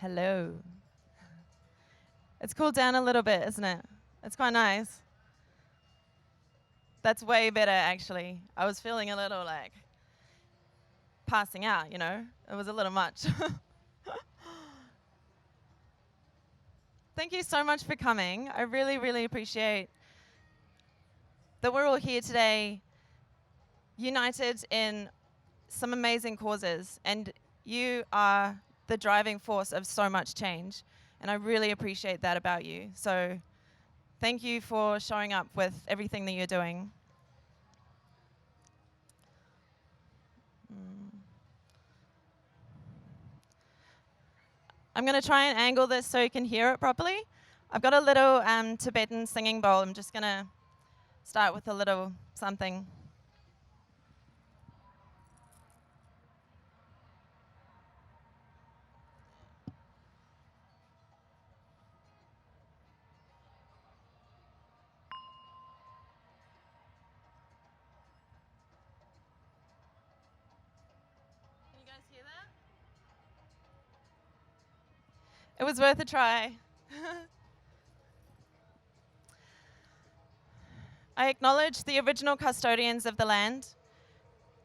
Hello. It's cooled down a little bit, isn't it? It's quite nice. That's way better, actually. I was feeling a little like passing out, It was a little much. Thank you so much for coming. I really, really appreciate that we're all here today, united in some amazing causes, and you are the driving force of so much change, and I really appreciate that about you. So thank you for showing up with everything that you're doing. I'm going to try and angle this so you can hear it properly. I've got a little Tibetan singing bowl. I'm just going to start with a little something. Can you guys hear that? It was worth a try. I acknowledge the original custodians of the land.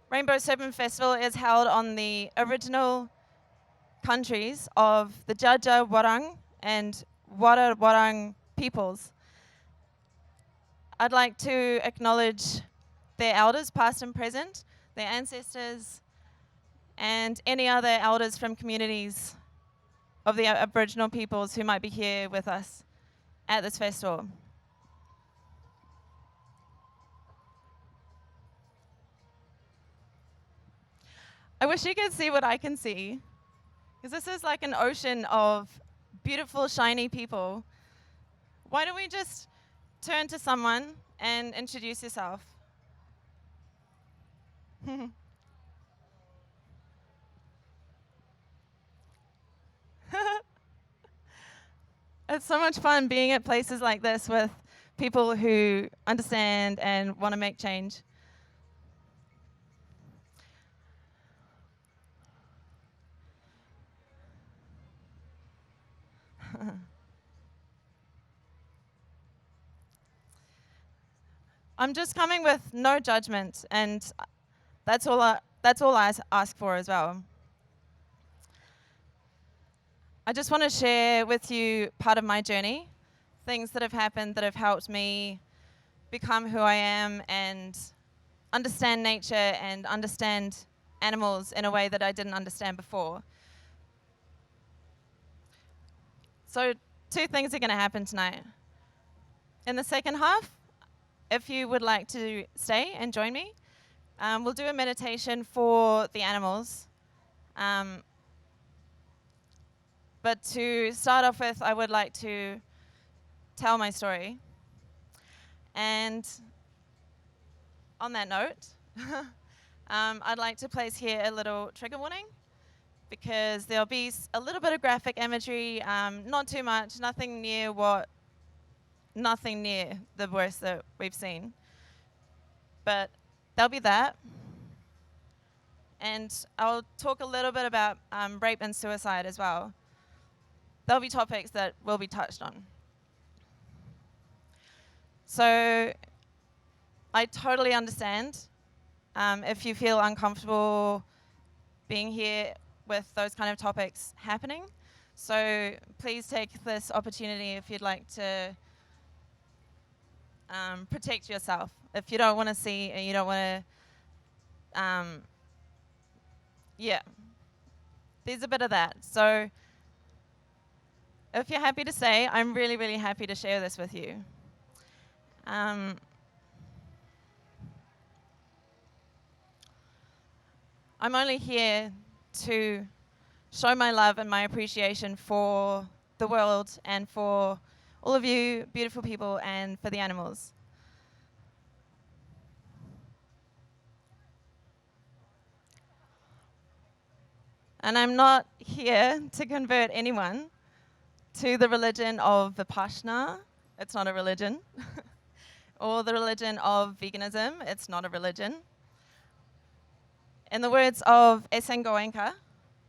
Rainbow Serpent Festival is held on the original countries of the Jaja Warang and Wara Warang peoples. I'd like to acknowledge their elders, past and present, their ancestors, and any other elders from communities of the Aboriginal peoples who might be here with us at this festival. I wish you could see what I can see, because this is like an ocean of beautiful, shiny people. Why don't we just turn to someone and introduce yourself? It's so much fun being at places like this with people who understand and want to make change. I'm just coming with no judgment, and that's all I ask for as well. I just want to share with you part of my journey, things that have happened that have helped me become who I am and understand nature and understand animals in a way that I didn't understand before. So 2 things are going to happen tonight. In the second half, if you would like to stay and join me, we'll do a meditation for the animals. But to start off with, I would like to tell my story. And on that note, I'd like to place here a little trigger warning, because there'll be a little bit of graphic imagery, not too much, nothing near the worst that we've seen. But there'll be that. And I'll talk a little bit about rape and suicide as well. There'll be topics that will be touched on. So I totally understand if you feel uncomfortable being here with those kind of topics happening. So please take this opportunity if you'd like to protect yourself. If you don't want to see and you don't want to, there's a bit of that. So if you're happy to stay, I'm really, really happy to share this with you. I'm only here to show my love and my appreciation for the world and for all of you beautiful people and for the animals. And I'm not here to convert anyone to the religion of vipassana. It's not a religion. Or the religion of veganism. It's not a religion. In the words of Esengoenka,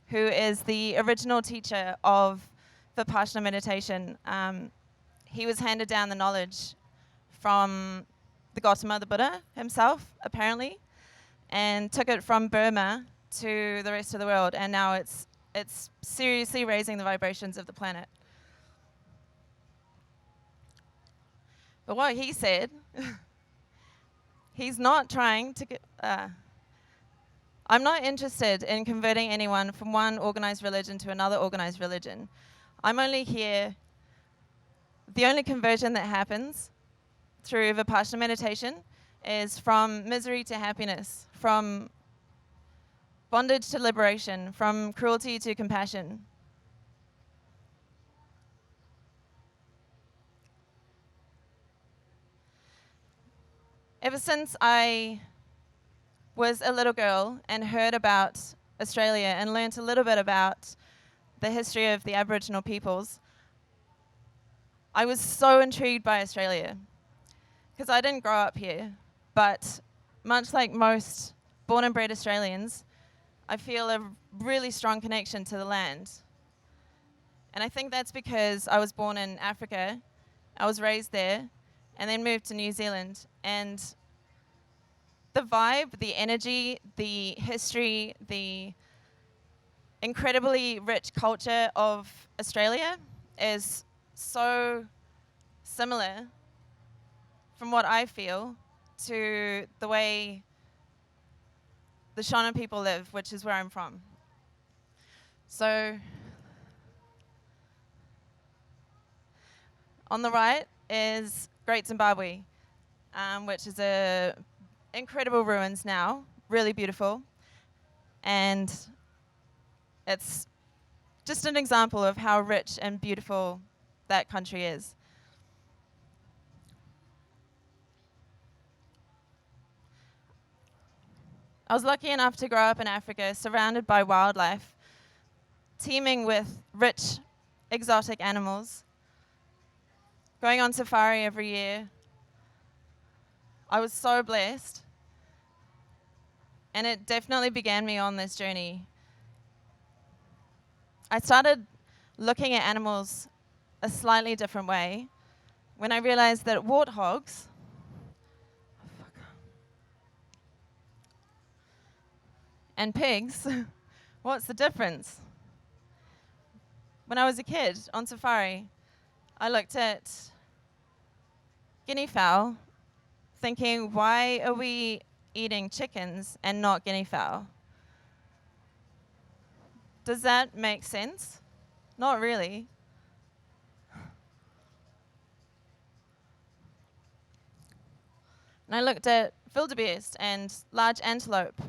who is the original teacher of vipassana meditation. He was handed down the knowledge from the Gautama, the Buddha himself, apparently, and took it from Burma to the rest of the world, and now it's seriously raising the vibrations of the planet. But what he said, he's not trying to get... I'm not interested in converting anyone from one organized religion to another organized religion. I'm only here... The only conversion that happens through vipassana meditation is from misery to happiness, from bondage to liberation, from cruelty to compassion. Ever since I was a little girl and heard about Australia and learnt a little bit about the history of the Aboriginal peoples, I was so intrigued by Australia because I didn't grow up here, but much like most born and bred Australians, I feel a really strong connection to the land. And I think that's because I was born in Africa, I was raised there, and then moved to New Zealand. And the vibe, the energy, the history, the incredibly rich culture of Australia is so similar, from what I feel, to the way the Shona people live, which is where I'm from. So on the right is Great Zimbabwe, which is incredible ruins now, really beautiful. And it's just an example of how rich and beautiful that country is. I was lucky enough to grow up in Africa, surrounded by wildlife, teeming with rich, exotic animals, going on safari every year. I was so blessed, and it definitely began me on this journey. I started looking at animals a slightly different way when I realized that warthogs and pigs, what's the difference? When I was a kid on safari, I looked at guinea fowl, thinking, why are we eating chickens and not guinea fowl? Does that make sense? Not really. And I looked at wildebeest and large antelope,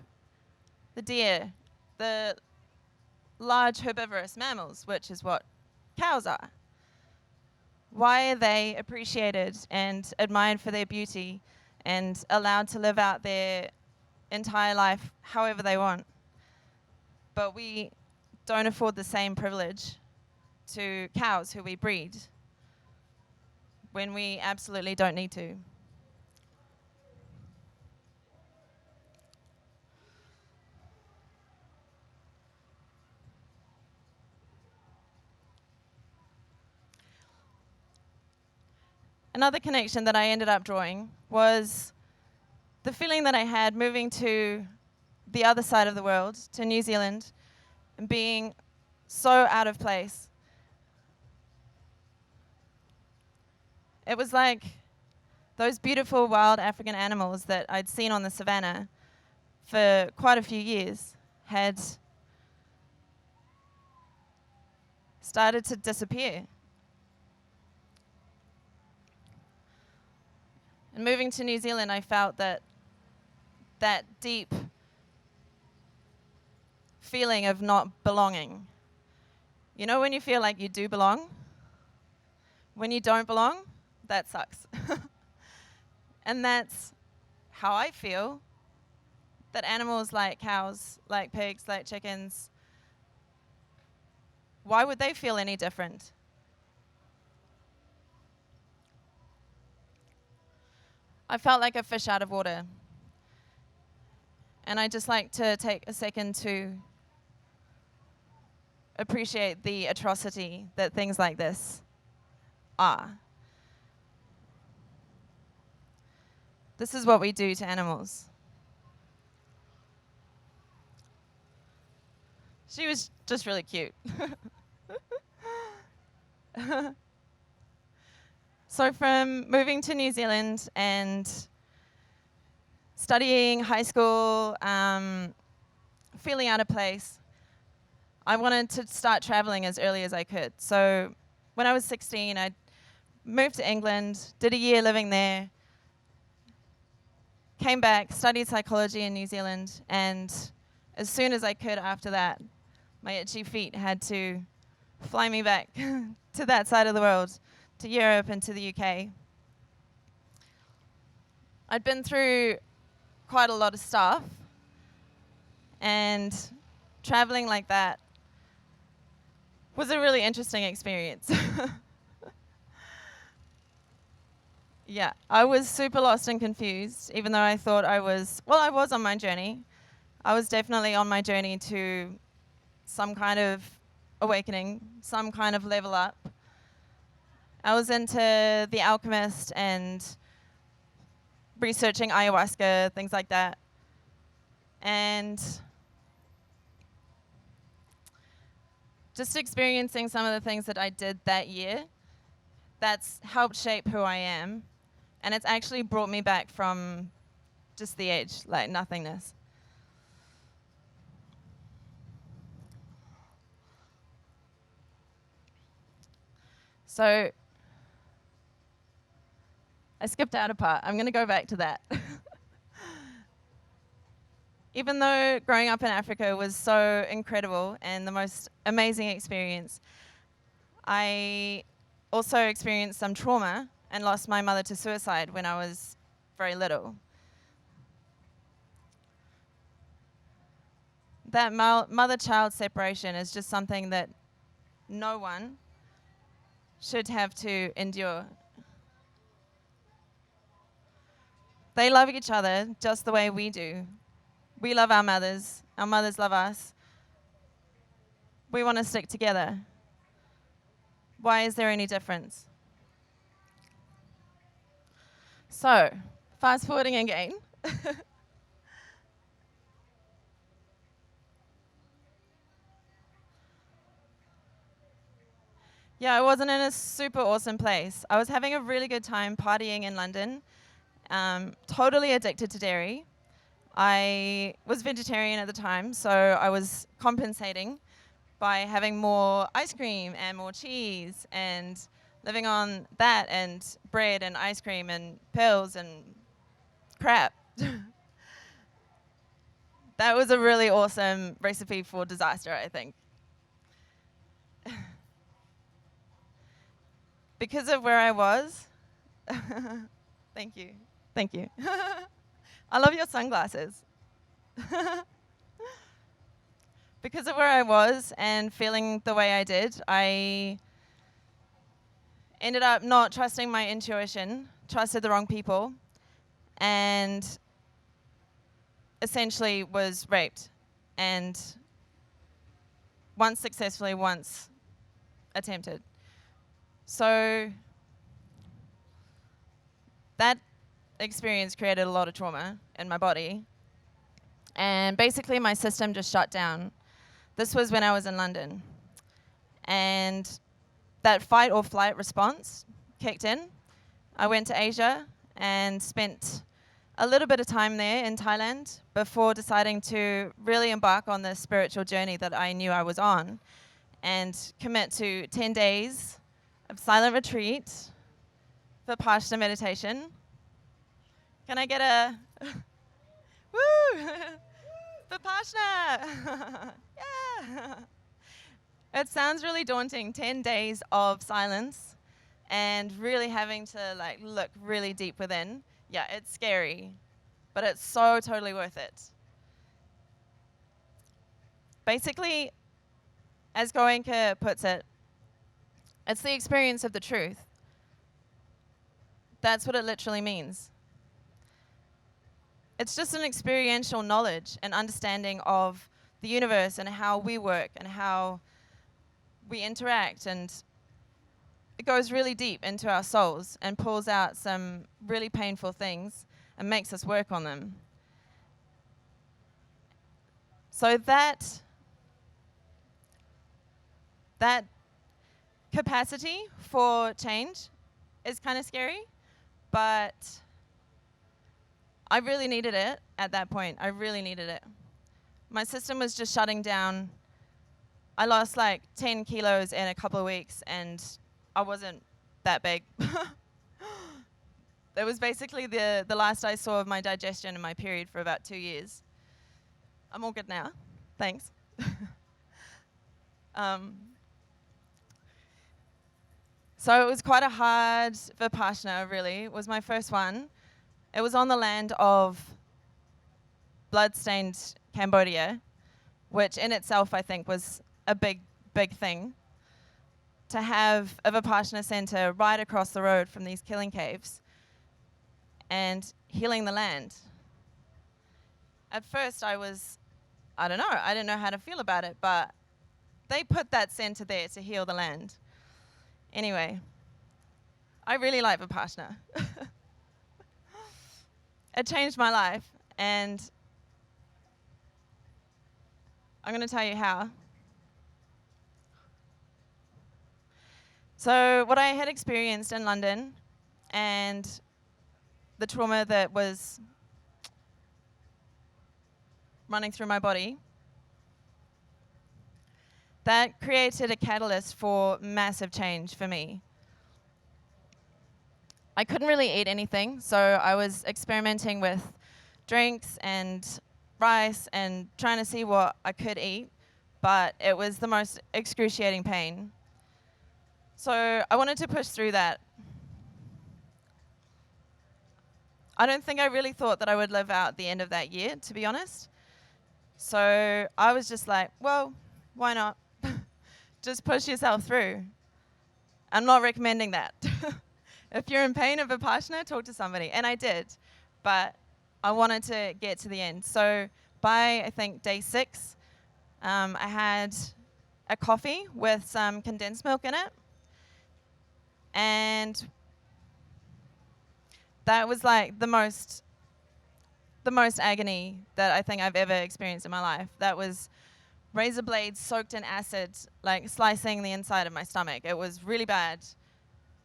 the deer, the large herbivorous mammals, which is what cows are. Why are they appreciated and admired for their beauty and allowed to live out their entire life however they want? But we don't afford the same privilege to cows who we breed when we absolutely don't need to. Another connection that I ended up drawing was the feeling that I had moving to the other side of the world, to New Zealand, and being so out of place. It was like those beautiful wild African animals that I'd seen on the Savannah for quite a few years had started to disappear. And moving to New Zealand, I felt that deep feeling of not belonging. You know when you feel like you do belong? When you don't belong, that sucks. And that's how I feel, that animals like cows, like pigs, like chickens, why would they feel any different? I felt like a fish out of water. And I just like to take a second to appreciate the atrocity that things like this are. This is what we do to animals. She was just really cute. So from moving to New Zealand and studying high school, feeling out of place, I wanted to start traveling as early as I could. So when I was 16, I moved to England, did a year living there, came back, studied psychology in New Zealand, and as soon as I could after that, my itchy feet had to fly me back to that side of the world, to Europe and to the UK. I'd been through quite a lot of stuff, and traveling like that was a really interesting experience. Yeah, I was super lost and confused, even though I thought I was on my journey. I was definitely on my journey to some kind of awakening, some kind of level up. I was into The Alchemist and researching ayahuasca, things like that. And just experiencing some of the things that I did that year, that's helped shape who I am. And it's actually brought me back from just the edge, like nothingness. So I skipped out a part. I'm going to go back to that. Even though growing up in Africa was so incredible and the most amazing experience, I also experienced some trauma and lost my mother to suicide when I was very little. That mother-child separation is just something that no one should have to endure. They love each other just the way we do. We love our mothers love us. We want to stick together. Why is there any difference? So, fast forwarding again. Yeah, I wasn't in a super awesome place. I was having a really good time partying in London, totally addicted to dairy. I was vegetarian at the time, so I was compensating by having more ice cream and more cheese and living on that and bread and ice cream and pills and crap. That was a really awesome recipe for disaster, I think. Because of where I was, thank you. I love your sunglasses. Because of where I was and feeling the way I did, I ended up not trusting my intuition, trusted the wrong people, and essentially was raped. And once successfully, once attempted. So that experience created a lot of trauma in my body. And basically my system just shut down. This was when I was in London. And that fight or flight response kicked in. I went to Asia and spent a little bit of time there in Thailand before deciding to really embark on the spiritual journey that I knew I was on and commit to 10 days of silent retreat, vipassana meditation. Can I get a woo? Vipassana! Yeah! It sounds really daunting, 10 days of silence and really having to look really deep within. Yeah, it's scary, but it's so totally worth it. Basically, as Goenka puts it, it's the experience of the truth. That's what it literally means. It's just an experiential knowledge and understanding of the universe and how we work and how we interact, and it goes really deep into our souls and pulls out some really painful things and makes us work on them. So that capacity for change is kind of scary, but I really needed it at that point. I really needed it. My system was just shutting down. I lost like 10 kilos in a couple of weeks, and I wasn't that big. That was basically the last I saw of my digestion and my period for about 2 years. I'm all good now. Thanks. So it was quite a hard vipassana, really. It was my first one. It was on the land of blood-stained Cambodia, which in itself I think was a big, big thing. To have a vipassana center right across the road from these killing caves and healing the land. At first I didn't know how to feel about it, but they put that center there to heal the land. Anyway, I really like vipassana. It changed my life, and I'm going to tell you how. So what I had experienced in London and the trauma that was running through my body, that created a catalyst for massive change for me. I couldn't really eat anything, so I was experimenting with drinks and rice and trying to see what I could eat, but it was the most excruciating pain. So I wanted to push through that. I don't think I really thought that I would live out the end of that year, to be honest. So I was just like, well, why not? Just push yourself through. I'm not recommending that. If you're in pain of vipassana, talk to somebody. And I did, but I wanted to get to the end. So by, I think, day 6, I had a coffee with some condensed milk in it. And that was like the most agony that I think I've ever experienced in my life. That was razor blades soaked in acid, like slicing the inside of my stomach. It was really bad.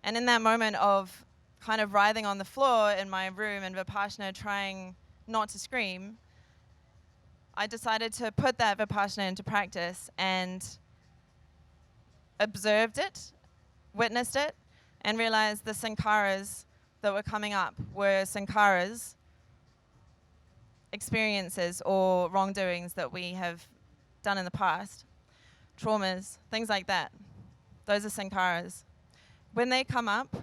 And in that moment of kind of writhing on the floor in my room in vipassana, trying not to scream, I decided to put that vipassana into practice and observed it, witnessed it, and realized the sankharas that were coming up were sankharas, experiences or wrongdoings that we have done in the past, traumas, things like that. Those are sankharas. When they come up,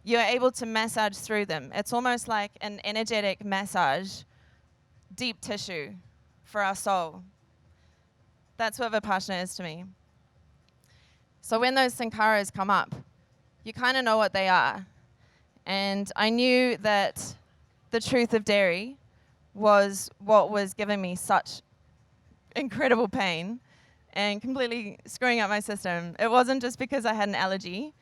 you're able to massage through them. It's almost like an energetic massage, deep tissue for our soul. That's what vipassana is to me. So when those sankharas come up, you kind of know what they are. And I knew that the truth of dairy was what was giving me such incredible pain and completely screwing up my system. It wasn't just because I had an allergy.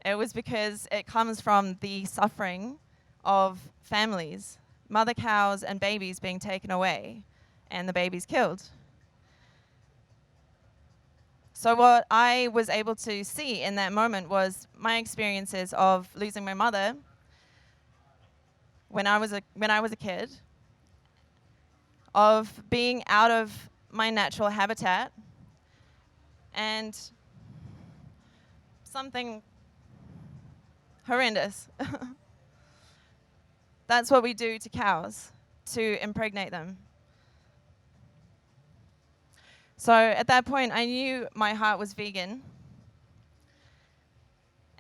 It was because it comes from the suffering of families, mother cows and babies being taken away and the babies killed. So what I was able to see in that moment was my experiences of losing my mother when I was a kid, of being out of my natural habitat, and something horrendous. That's what we do to cows, to impregnate them. So at that point, I knew my heart was vegan.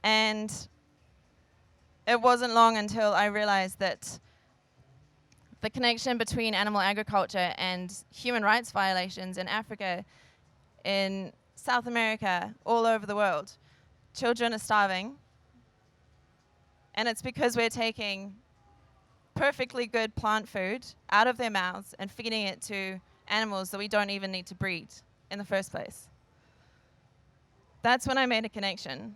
And it wasn't long until I realized that the connection between animal agriculture and human rights violations in Africa, in South America, all over the world, children are starving. And it's because we're taking perfectly good plant food out of their mouths and feeding it to animals that we don't even need to breed in the first place. That's when I made a connection.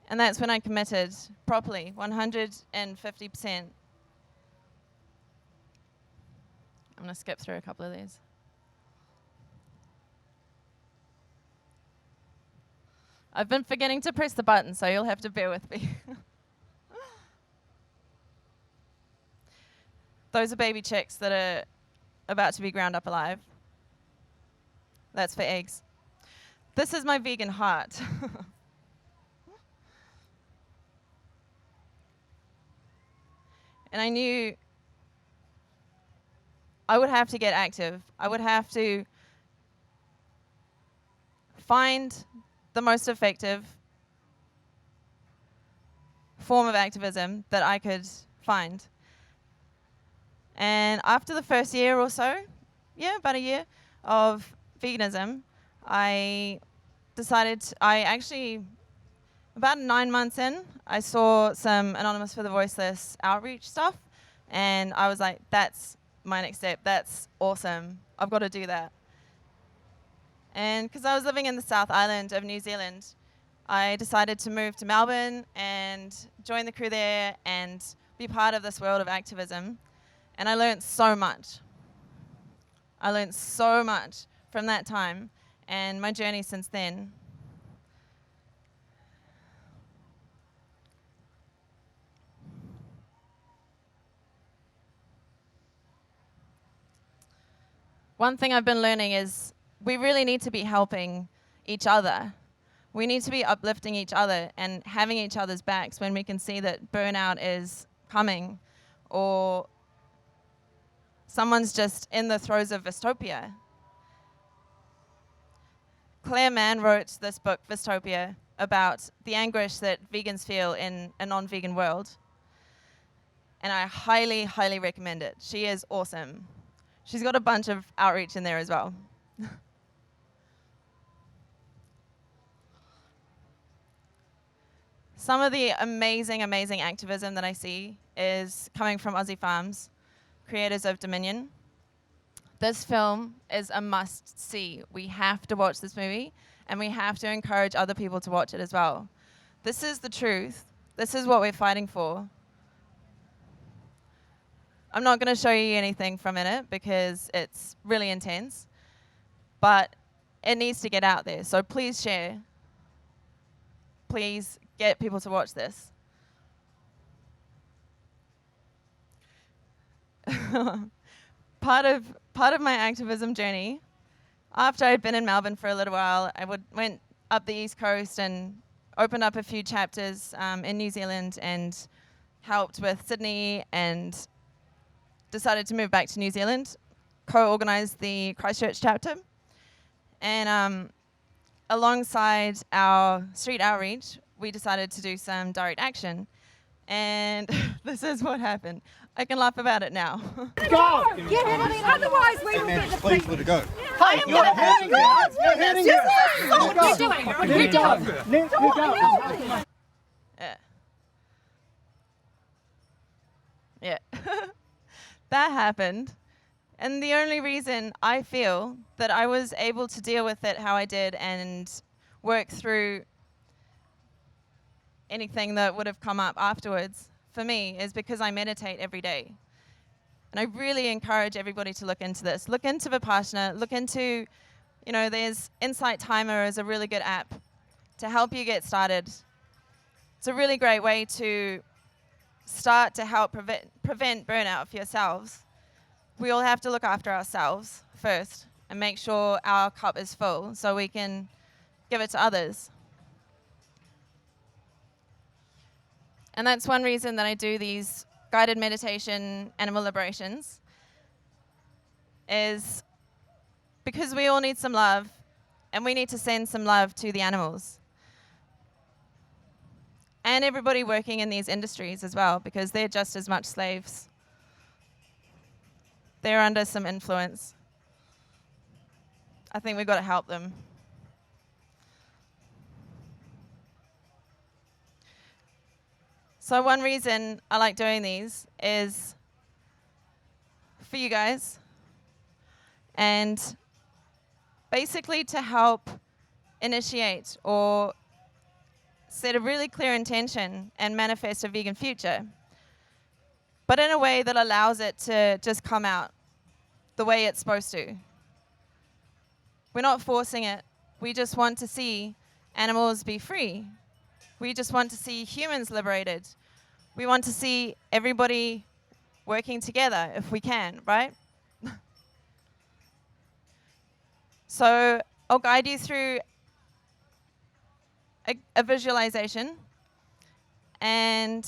And that's when I committed properly, 150%. I'm going to skip through a couple of these. I've been forgetting to press the button, so you'll have to bear with me. Those are baby chicks that are about to be ground up alive. That's for eggs. This is my vegan heart. And I knew I would have to get active. I would have to find the most effective form of activism that I could find. And after the first year or so, about a year of veganism, I decided, about 9 months in, I saw some Anonymous for the Voiceless outreach stuff, and I was like, that's my next step. That's awesome. I've got to do that. And because I was living in the South Island of New Zealand, I decided to move to Melbourne and join the crew there and be part of this world of activism. And I learned so much. I learned so much from that time and my journey since then. One thing I've been learning is we really need to be helping each other. We need to be uplifting each other and having each other's backs when we can see that burnout is coming or someone's just in the throes of dystopia. Claire Mann wrote this book, Dystopia, about the anguish that vegans feel in a non-vegan world. And I highly, highly recommend it. She is awesome. She's got a bunch of outreach in there as well. Some of the amazing, amazing activism that I see is coming from Aussie Farms, creators of Dominion. This film is a must-see. We have to watch this movie, and we have to encourage other people to watch it as well. This is the truth. This is what we're fighting for. I'm not going to show you anything from in it because it's really intense, but it needs to get out there. So please share. Please get people to watch this. Part of my activism journey, after I'd been in Melbourne for a little while, I went up the East Coast and opened up a few chapters in New Zealand and helped with Sydney and decided to move back to New Zealand, co-organised the Christchurch chapter. And alongside our street outreach, we decided to do some direct action. And this is what happened. I can laugh about it now. Go! Get rid of it, otherwise we will get the Please let it go. Hey, you're hurting me! You're hurting me! What are you doing? What are you doing? Let me go. Yeah. That happened. And the only reason I feel that I was able to deal with it how I did and work through anything that would have come up afterwards for me is because I meditate every day. And I really encourage everybody to look into this. Look into Vipassana. Look into, there's Insight Timer is a really good app to help you get started. It's a really great way to start to help prevent burnout for yourselves. We all have to look after ourselves first and make sure our cup is full so we can give it to others. And that's one reason that I do these guided meditation animal liberations, is because we all need some love and we need to send some love to the animals. And everybody working in these industries as well, because they're just as much slaves. They're under some influence. I think we've got to help them. So one reason I like doing these is for you guys, and basically to help initiate or set a really clear intention and manifest a vegan future, but in a way that allows it to just come out the way it's supposed to. We're not forcing it. We just want to see animals be free. We just want to see humans liberated. We want to see everybody working together if we can, right? So I'll guide you through a visualization, and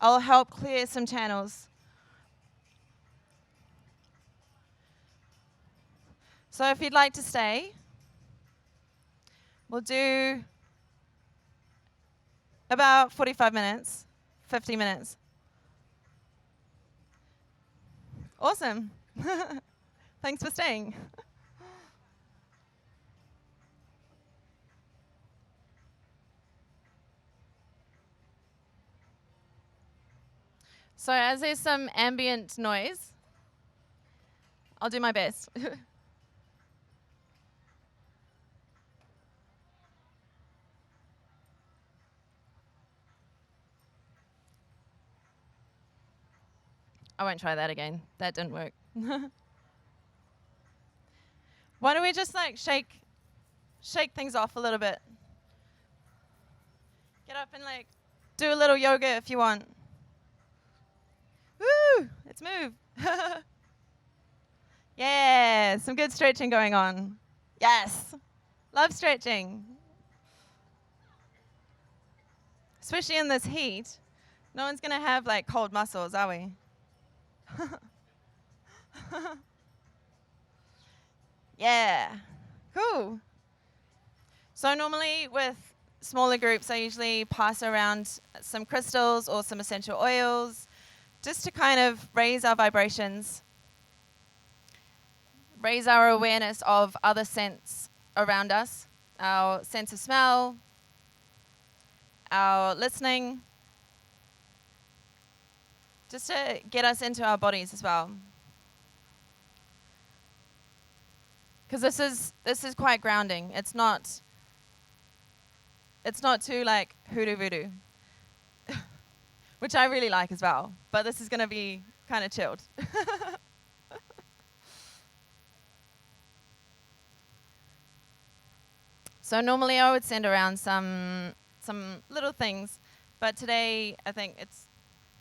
I'll help clear some channels. So if you'd like to stay, we'll do about 45 minutes, 50 minutes. Awesome. Thanks for staying. So as there's some ambient noise, I'll do my best. I won't try that again. That didn't work. Why don't we just like shake things off a little bit? Get up and like do a little yoga if you want. Woo! Let's move. Yeah, some good stretching going on. Yes. Love stretching. Especially in this heat. No one's going to have like cold muscles, are we? Yeah. Cool. So normally with smaller groups, I usually pass around some crystals or some essential oils just to kind of raise our vibrations, raise our awareness of other scents around us, our sense of smell, our listening, just to get us into our bodies as well. Because this is quite grounding. It's not too like hoodoo voodoo, which I really like as well. But this is going to be kind of chilled. So normally I would send around some little things, but today I think it's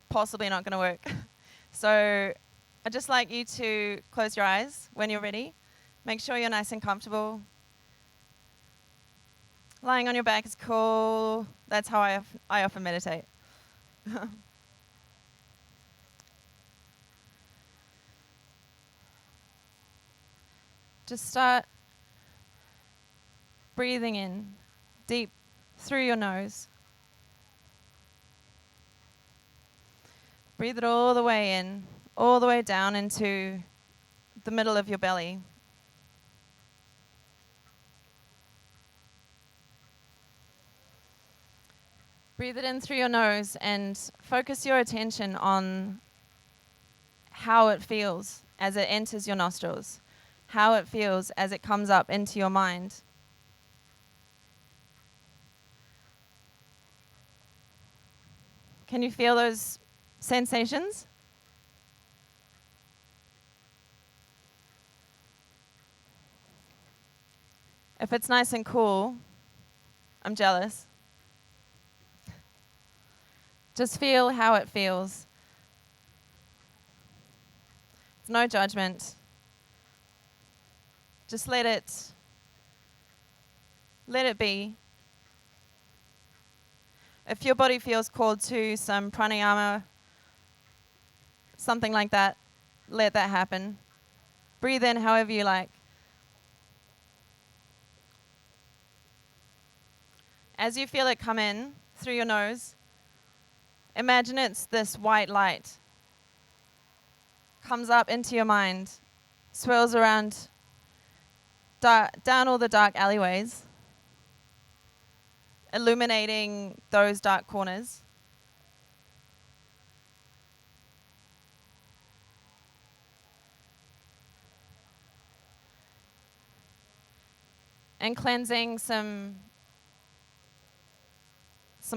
possibly not going to work. So I'd just like you to close your eyes when you're ready. Make sure you're nice and comfortable. Lying on your back is cool. That's how I often meditate. Just start breathing in deep through your nose. Breathe it all the way in, all the way down into the middle of your belly. Breathe it in through your nose and focus your attention on how it feels as it enters your nostrils, how it feels as it comes up into your mind. Can you feel those sensations? If it's nice and cool, I'm jealous. Just feel how it feels. It's no judgment. Just let it be. If your body feels called to some pranayama, something like that, let that happen. Breathe in however you like. As you feel it come in through your nose, imagine it's this white light. Comes up into your mind, swirls around, down all the dark alleyways. illuminating those dark corners. And cleansing some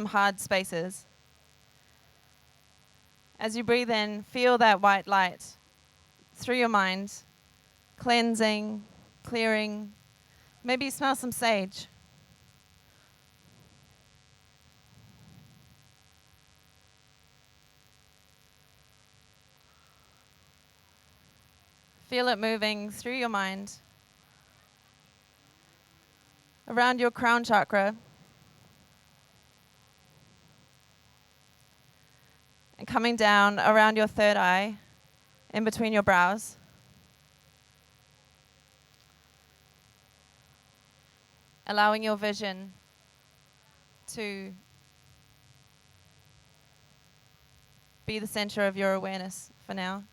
hard spaces. As you breathe in, feel that white light through your mind, cleansing, clearing. Maybe smell some sage. Feel it moving through your mind, around your crown chakra, and coming down around your third eye, in between your brows. Allowing your vision to be the center of your awareness for now.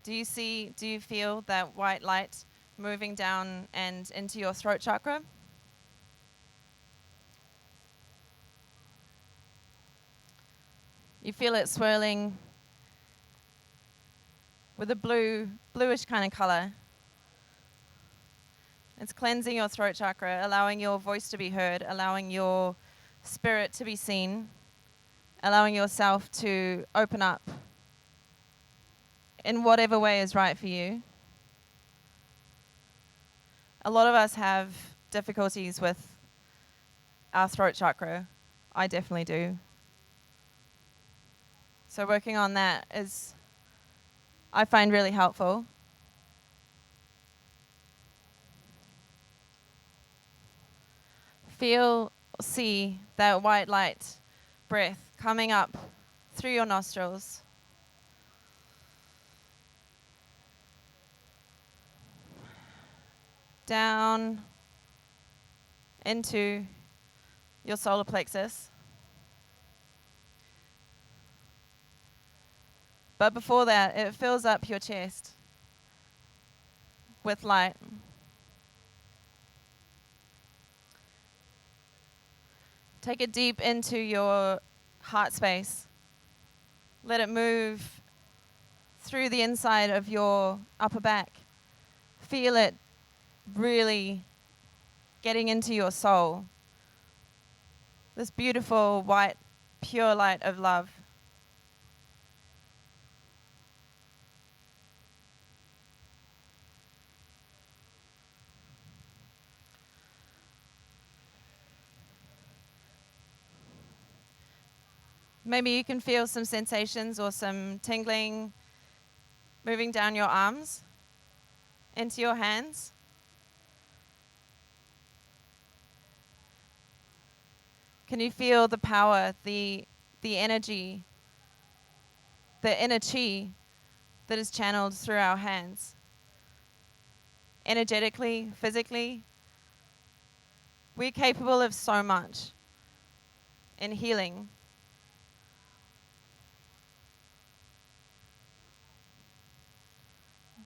Do you feel that white light moving down and into your throat chakra? You feel it swirling with a bluish kind of color. It's cleansing your throat chakra, allowing your voice to be heard, allowing your spirit to be seen, allowing yourself to open up in whatever way is right for you. A lot of us have difficulties with our throat chakra. I definitely do. So working on that I find really helpful. See that white light breath coming up through your nostrils. Down into your solar plexus. But before that, it fills up your chest with light. Take it deep into your heart space. Let it move through the inside of your upper back. Feel it really getting into your soul. This beautiful, white, pure light of love. Maybe you can feel some sensations or some tingling moving down your arms into your hands. Can you feel the power, the energy, the inner chi that is channeled through our hands? Energetically, physically, we're capable of so much in healing.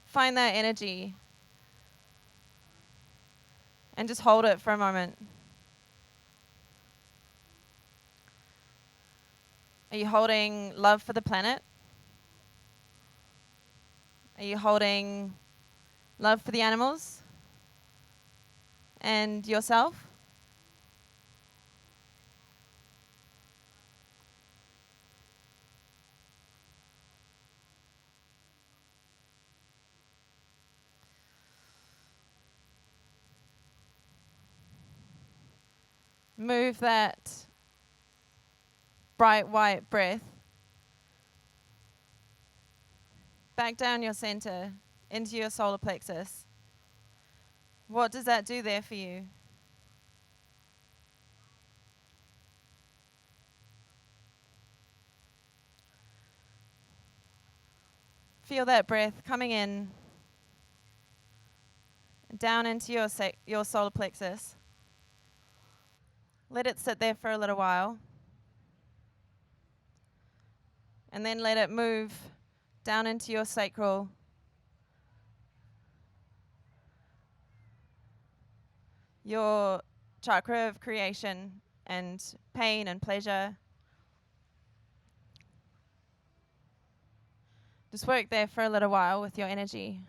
Find that energy and just hold it for a moment. Are you holding love for the planet? Are you holding love for the animals and yourself? Move that bright white breath back down your center into your solar plexus. What does that do there for you? Feel that breath coming in down into your solar plexus. Let it sit there for a little while. And then let it move down into your sacral, your chakra of creation and pain and pleasure. Just work there for a little while with your energy.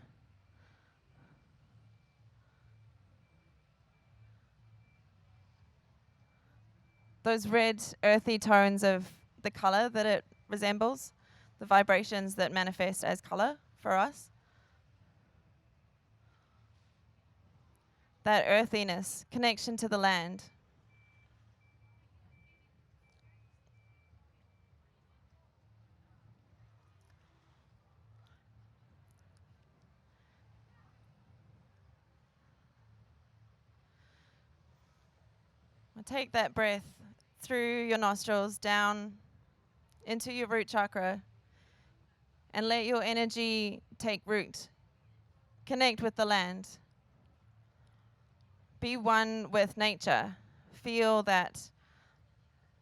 Those red, earthy tones of the color that it resembles, the vibrations that manifest as color for us. That earthiness, connection to the land. Take that breath through your nostrils down into your root chakra and let your energy take root. Connect with the land. Be one with nature. Feel that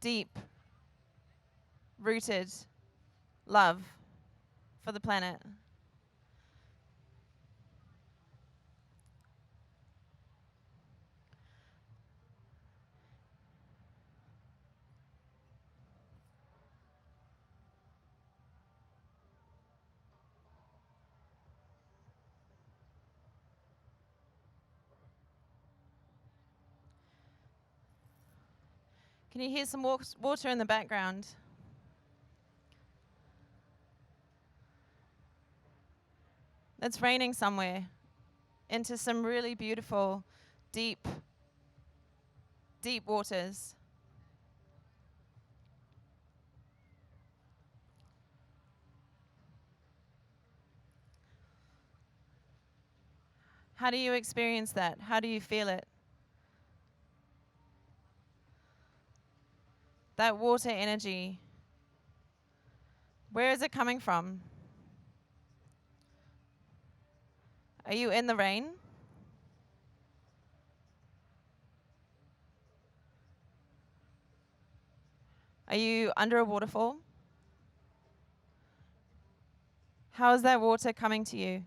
deep rooted love for the planet. Can you hear some water in the background? It's raining somewhere into some really beautiful, deep, deep waters. How do you experience that? How do you feel it? That water energy, where is it coming from? Are you in the rain? Are you under a waterfall? How is that water coming to you?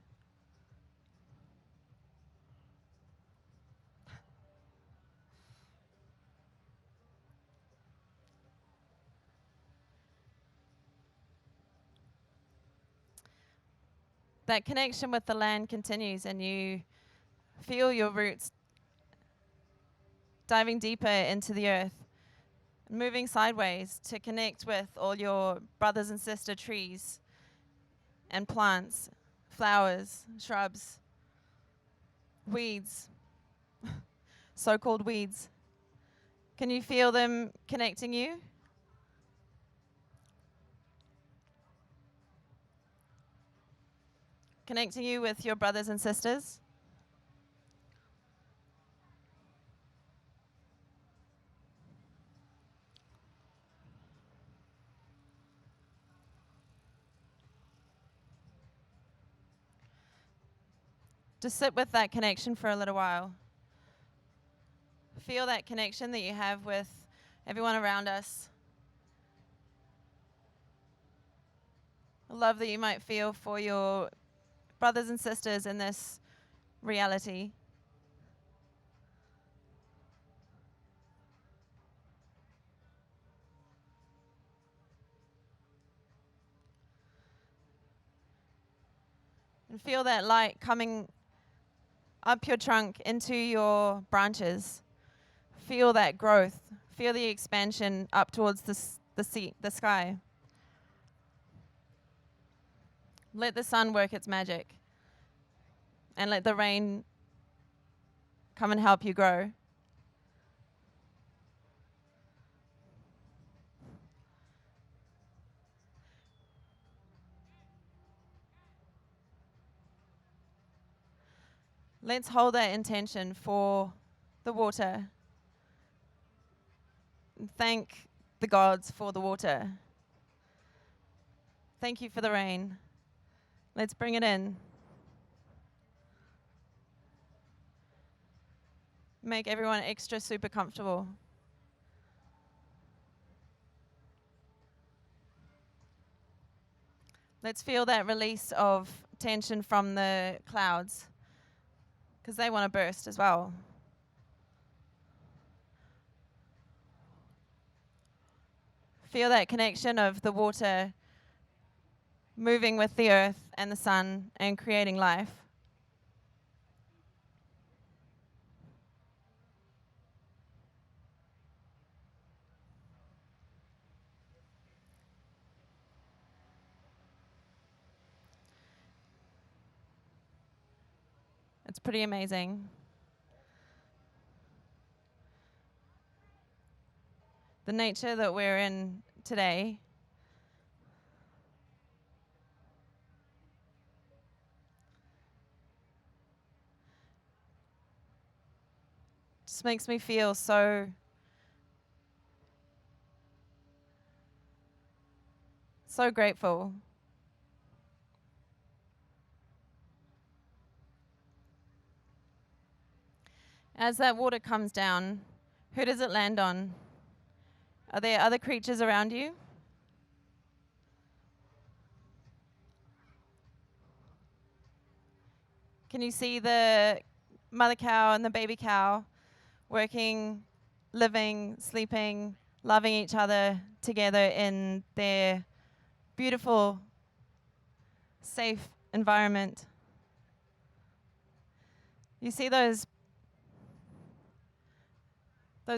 That connection with the land continues, and you feel your roots diving deeper into the earth, moving sideways to connect with all your brothers and sister trees and plants, flowers, shrubs, weeds, so-called weeds. Can you feel them connecting you? Connecting you with your brothers and sisters? Just sit with that connection for a little while. Feel that connection that you have with everyone around us. The love that you might feel for your brothers and sisters in this reality. And feel that light coming up your trunk into your branches. Feel that growth. Feel the expansion up towards the sky. Let the sun work its magic. And let the rain come and help you grow. Let's hold that intention for the water. Thank the gods for the water. Thank you for the rain. Let's bring it in. Make everyone extra super comfortable. Let's feel that release of tension from the clouds, because they want to burst as well. Feel that connection of the water moving with the earth and the sun and creating life. It's pretty amazing. The nature that we're in today just makes me feel so grateful. As that water comes down, who does it land on? Are there other creatures around you? Can you see the mother cow and the baby cow working, living, sleeping, loving each other together in their beautiful, safe environment? You see those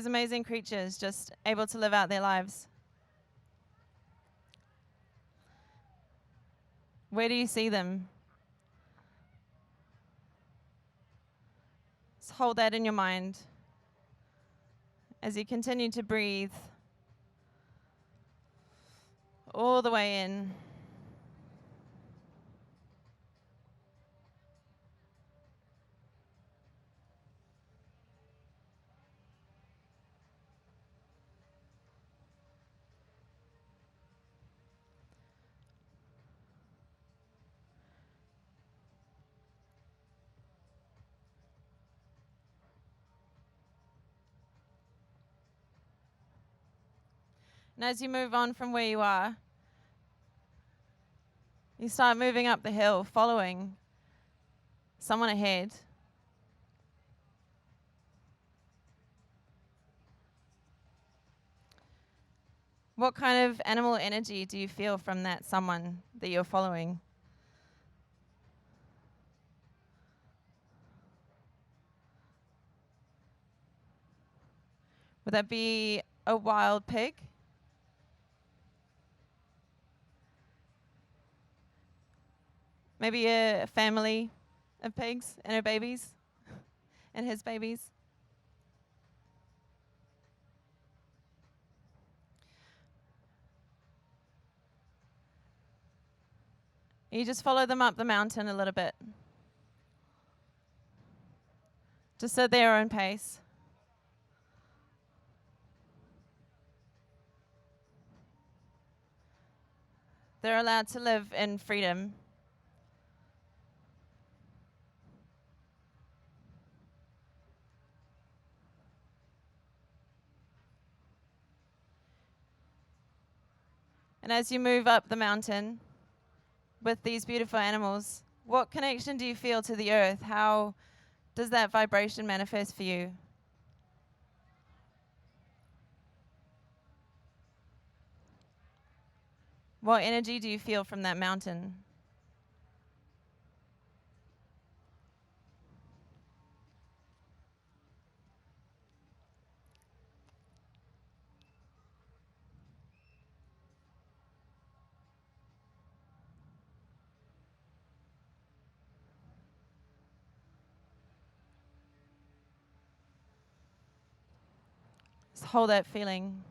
amazing creatures just able to live out their lives. Where do you see them? Just hold that in your mind as you continue to breathe all the way in. And as you move on from where you are, you start moving up the hill, following someone ahead. What kind of animal energy do you feel from that someone that you're following? Would that be a wild pig? Maybe a family of pigs and her babies and his babies? You just follow them up the mountain a little bit, just at their own pace. They're allowed to live in freedom. And as you move up the mountain with these beautiful animals, what connection do you feel to the earth? How does that vibration manifest for you? What energy do you feel from that mountain? Just hold that feeling.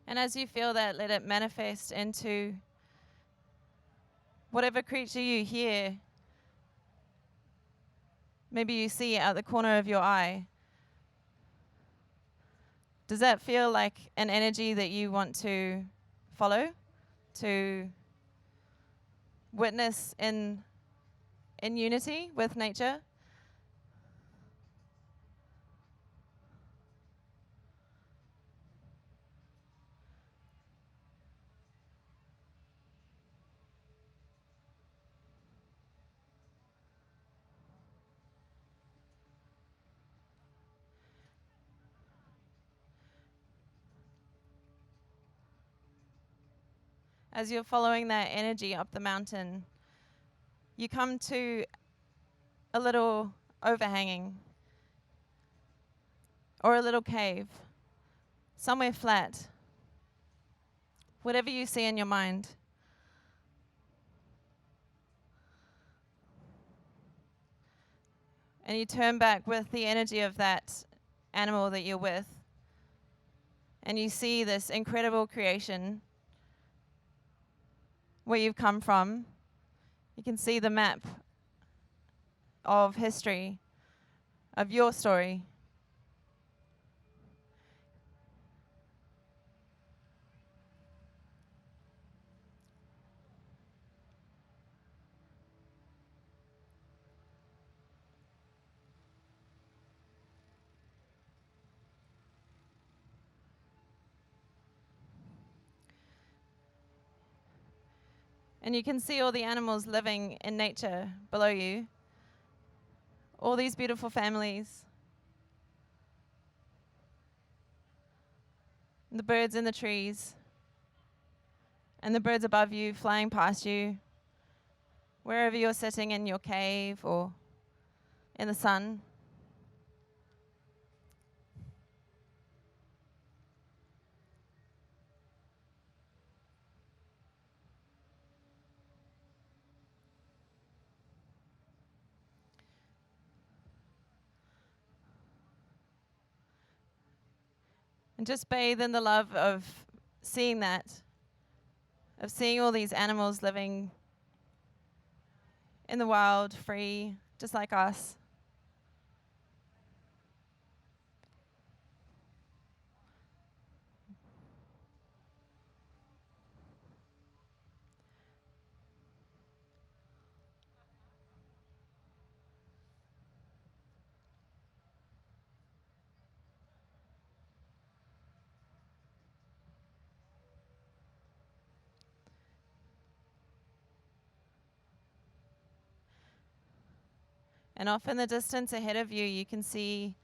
And as you feel that, let it manifest into whatever creature you hear. Maybe you see out the corner of your eye. Does that feel like an energy that you want to follow? to witness in unity with nature. As you're following that energy up the mountain, you come to a little overhanging or a little cave, somewhere flat, whatever you see in your mind. And you turn back with the energy of that animal that you're with, and you see this incredible creation where you've come from. You can see the map of history, of your story. And you can see all the animals living in nature below you. All these beautiful families. The birds in the trees. And the birds above you flying past you. Wherever you're sitting in your cave or in the sun. And just bathe in the love of seeing that, of seeing all these animals living in the wild, free, just like us. And off in the distance ahead of you, you can see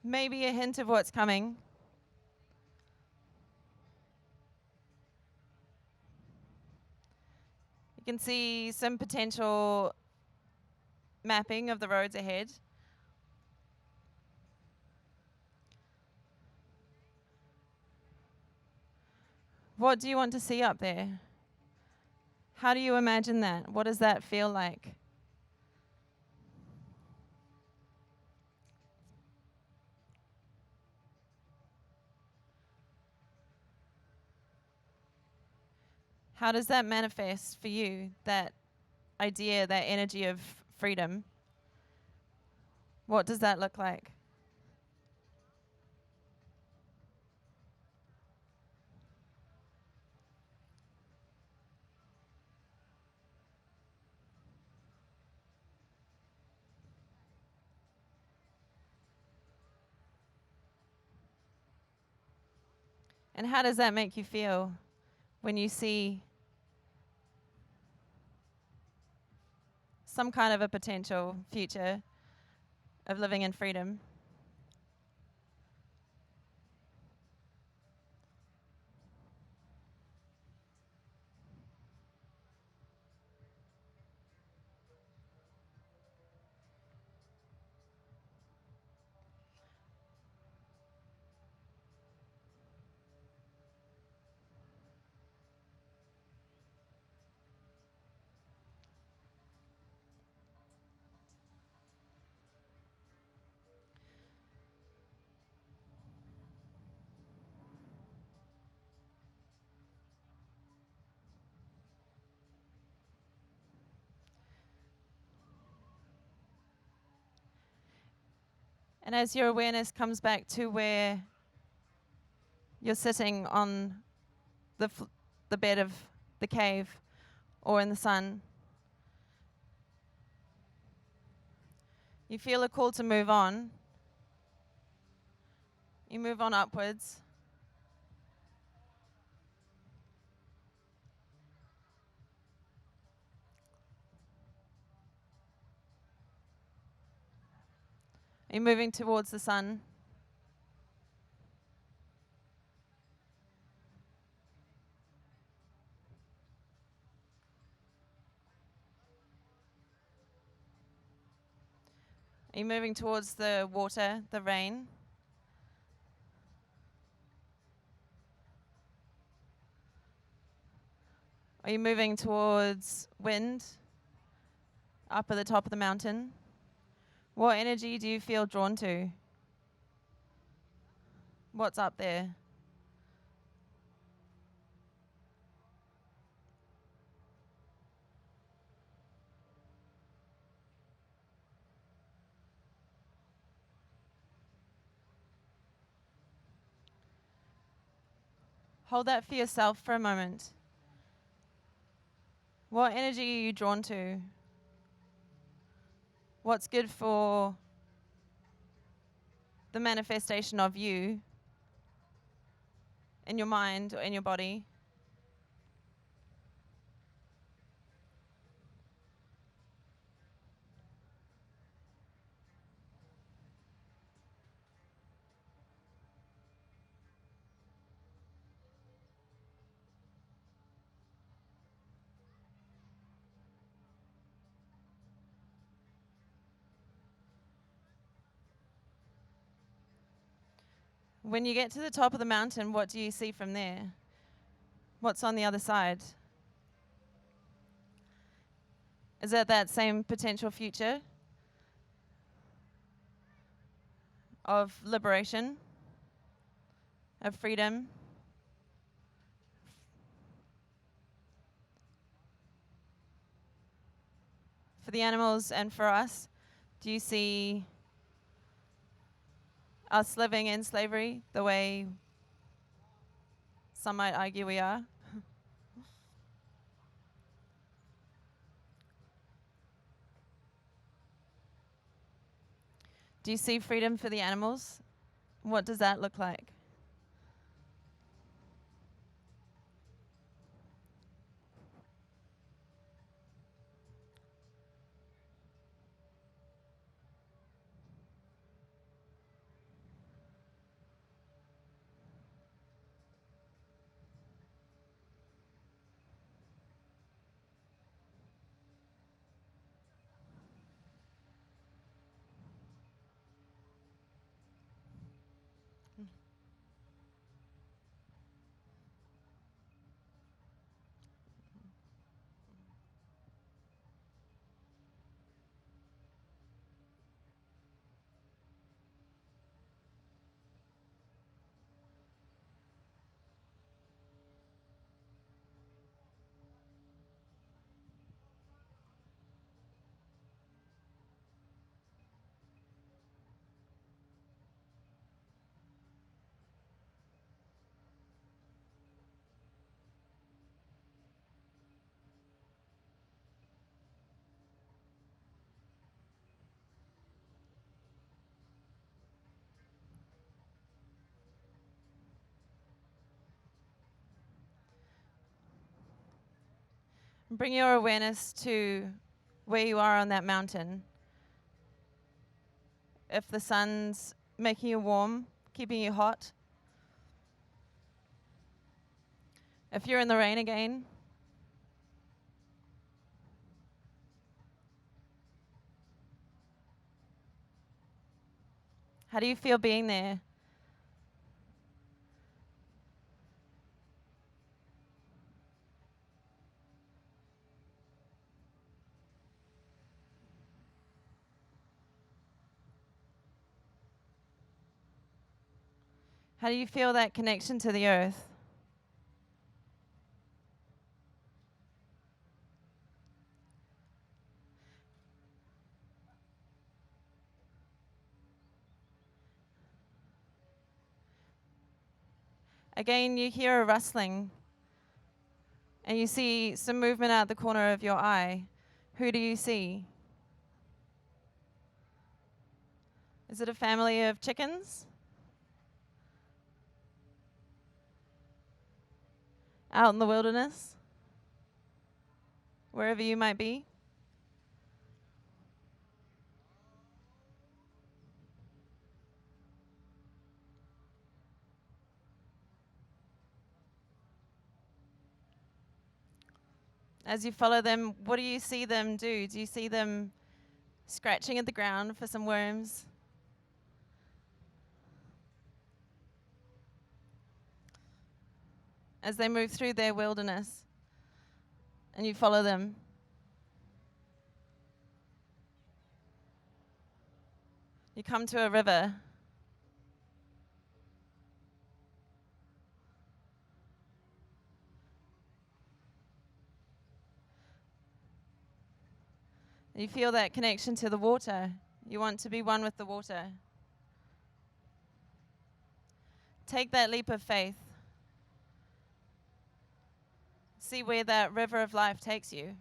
maybe a hint of what's coming. You can see some potential mapping of the roads ahead. What do you want to see up there? How do you imagine that? What does that feel like? How does that manifest for you, that idea, that energy of freedom? What does that look like? And how does that make you feel when you see some kind of a potential future of living in freedom? And as your awareness comes back to where you're sitting on the the bed of the cave or in the sun. You feel a call to move on. You move on upwards. You're moving towards the sun. Are you moving towards the water, the rain? Are you moving towards wind up at the top of the mountain? What energy do you feel drawn to? What's up there? Hold that for yourself for a moment. What energy are you drawn to? What's good for the manifestation of you in your mind or in your body? When you get to the top of the mountain, what do you see from there? What's on the other side? Is it that same potential future of liberation, of freedom? For the animals and for us, do you see us living in slavery the way some might argue we are? Do you see freedom for the animals? What does that look like? Bring your awareness to where you are on that mountain. If the sun's making you warm, keeping you hot. If you're in the rain again. How do you feel being there? How do you feel that connection to the earth? Again, you hear a rustling and you see some movement out the corner of your eye, who do you see? Is it a family of chickens? Out in the wilderness? Wherever you might be? As you follow them, what do you see them do? Do you see them scratching at the ground for some worms? As they move through their wilderness and you follow them, you come to a river. You feel that connection to the water. You want to be one with the water. Take that leap of faith. See where that river of life takes you.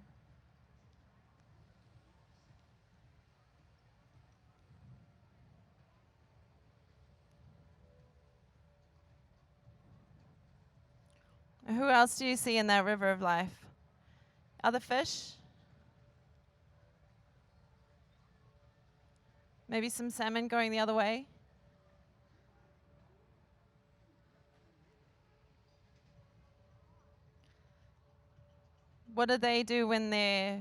Who else do you see in that river of life? Other fish? Maybe some salmon going the other way? What do they do when they're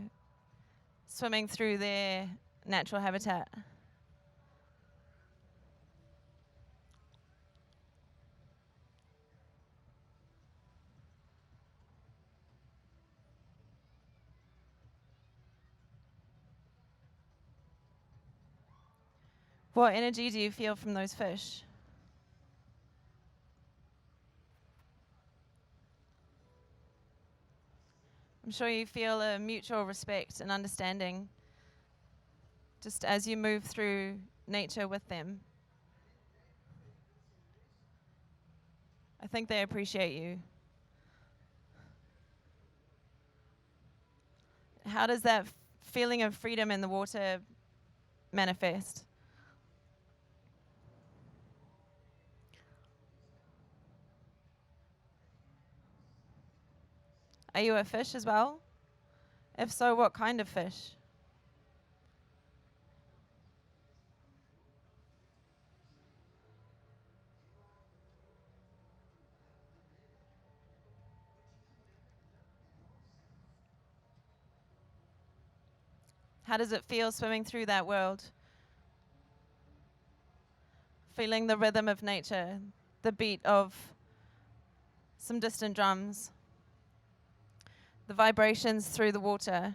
swimming through their natural habitat? What energy do you feel from those fish? I'm sure you feel a mutual respect and understanding just as you move through nature with them. I think they appreciate you. How does that feeling of freedom in the water manifest? Are you a fish as well? If so, what kind of fish? How does it feel swimming through that world? Feeling the rhythm of nature, the beat of some distant drums, the vibrations through the water.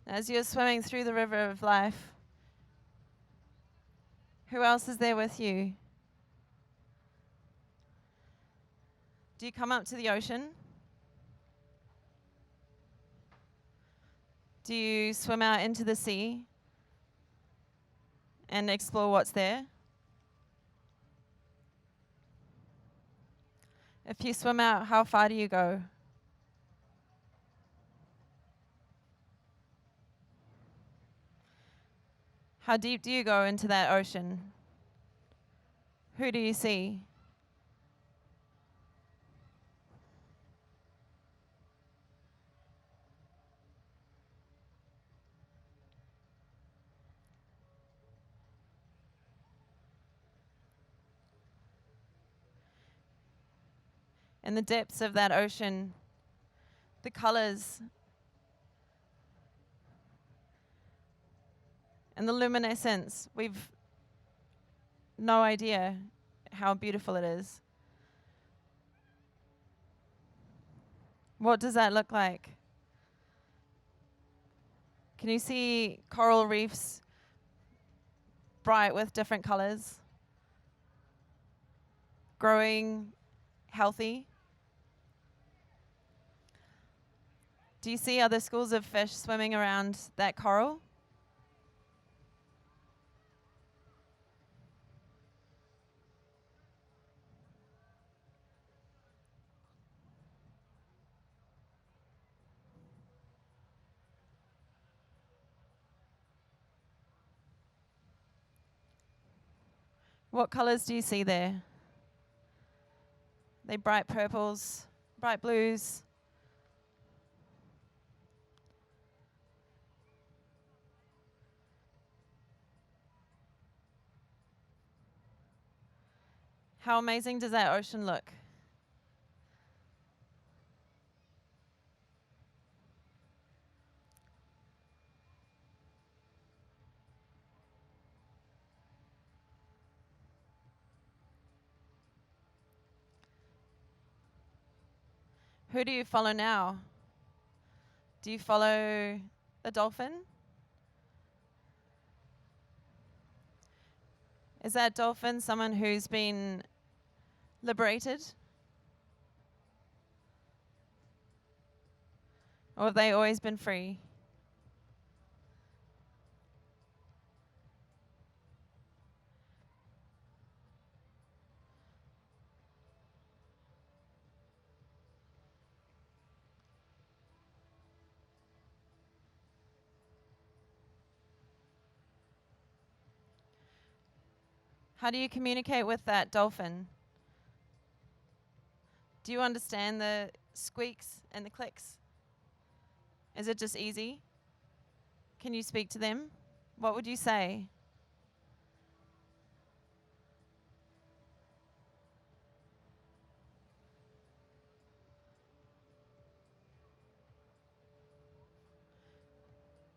As you're swimming through the river of life, who else is there with you? Do you come up to the ocean? Do you swim out into the sea and explore what's there? If you swim out, how far do you go? How deep do you go into that ocean? Who do you see? In the depths of that ocean, the colors and the luminescence, we've no idea how beautiful it is. What does that look like? Can you see coral reefs bright with different colors, growing healthy. Do you see other schools of fish swimming around that coral? What colors do you see there? They bright purples, bright blues. How amazing does that ocean look? Who do you follow now? Do you follow the dolphin? Is that dolphin someone who's been liberated? Or have they always been free? How do you communicate with that dolphin? Do you understand the squeaks and the clicks? Is it just easy? Can you speak to them? What would you say?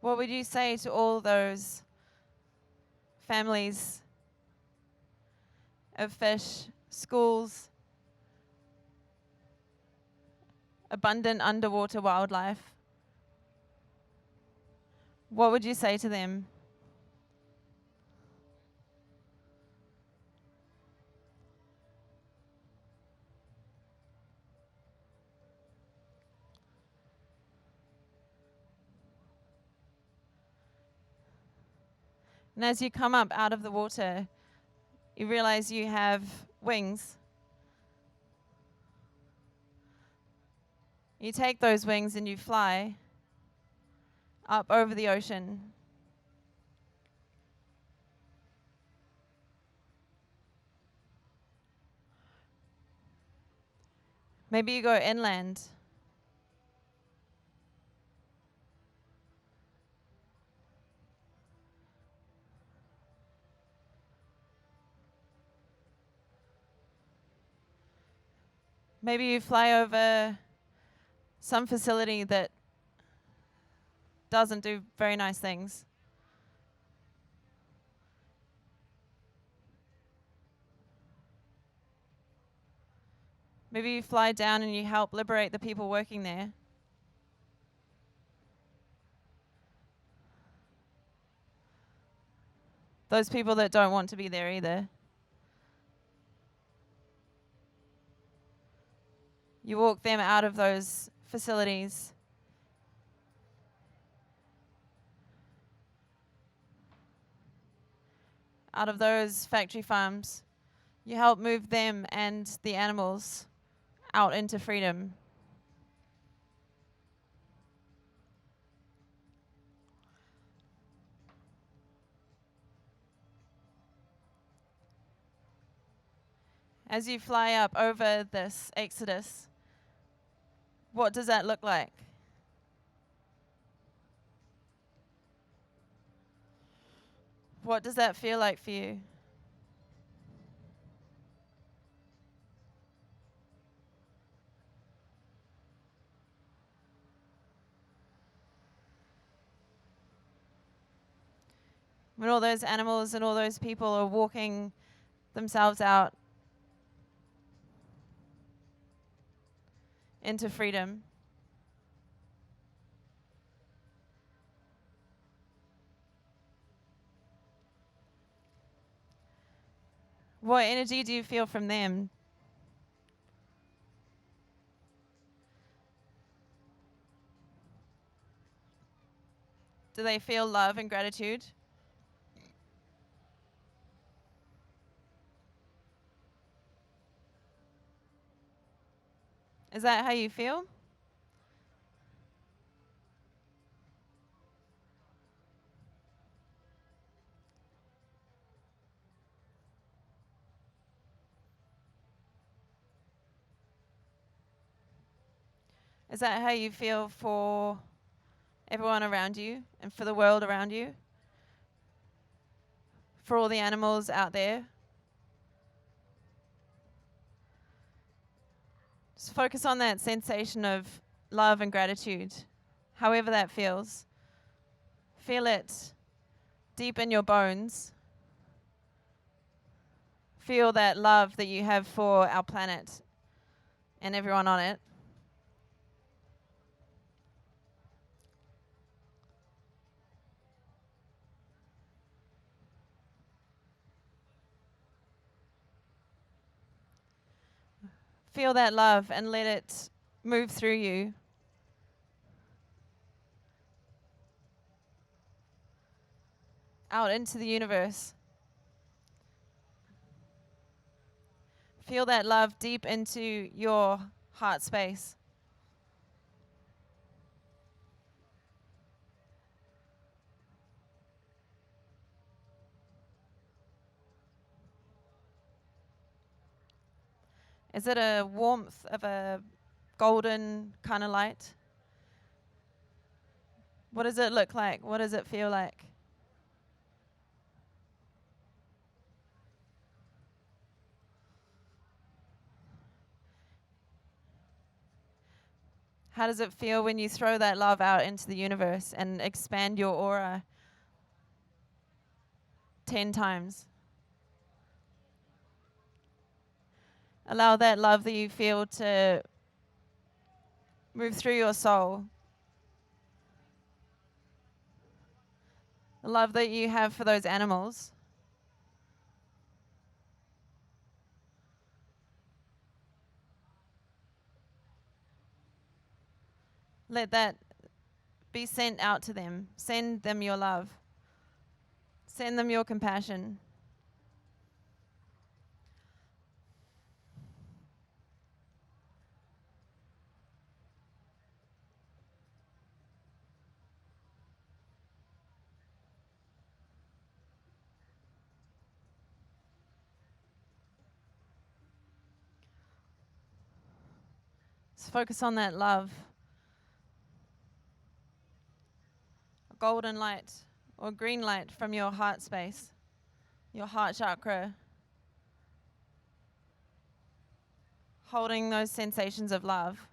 What would you say to all those families of fish, schools, abundant underwater wildlife? What would you say to them? And as you come up out of the water, you realize you have wings. You take those wings and you fly up over the ocean. Maybe you go inland. Maybe you fly over some facility that doesn't do very nice things. Maybe you fly down and you help liberate the people working there. Those people that don't want to be there either. You walk them out of those facilities. Out of those factory farms. You help move them and the animals out into freedom. As you fly up over this exodus, what does that look like? What does that feel like for you? When all those animals and all those people are walking themselves out into freedom. What energy do you feel from them? Do they feel love and gratitude? Is that how you feel? Is that how you feel for everyone around you and for the world around you? For all the animals out there? Just focus on that sensation of love and gratitude, however that feels. Feel it deep in your bones. Feel that love that you have for our planet and everyone on it. Feel that love and let it move through you. Out into the universe. Feel that love deep into your heart space. Is it a warmth of a golden kind of light? What does it look like? What does it feel like? How does it feel when you throw that love out into the universe and expand your aura 10 times? Allow that love that you feel to move through your soul. The love that you have for those animals. Let that be sent out to them. Send them your love. Send them your compassion. Just focus on that love. A golden light or green light from your heart space, your heart chakra. Holding those sensations of love.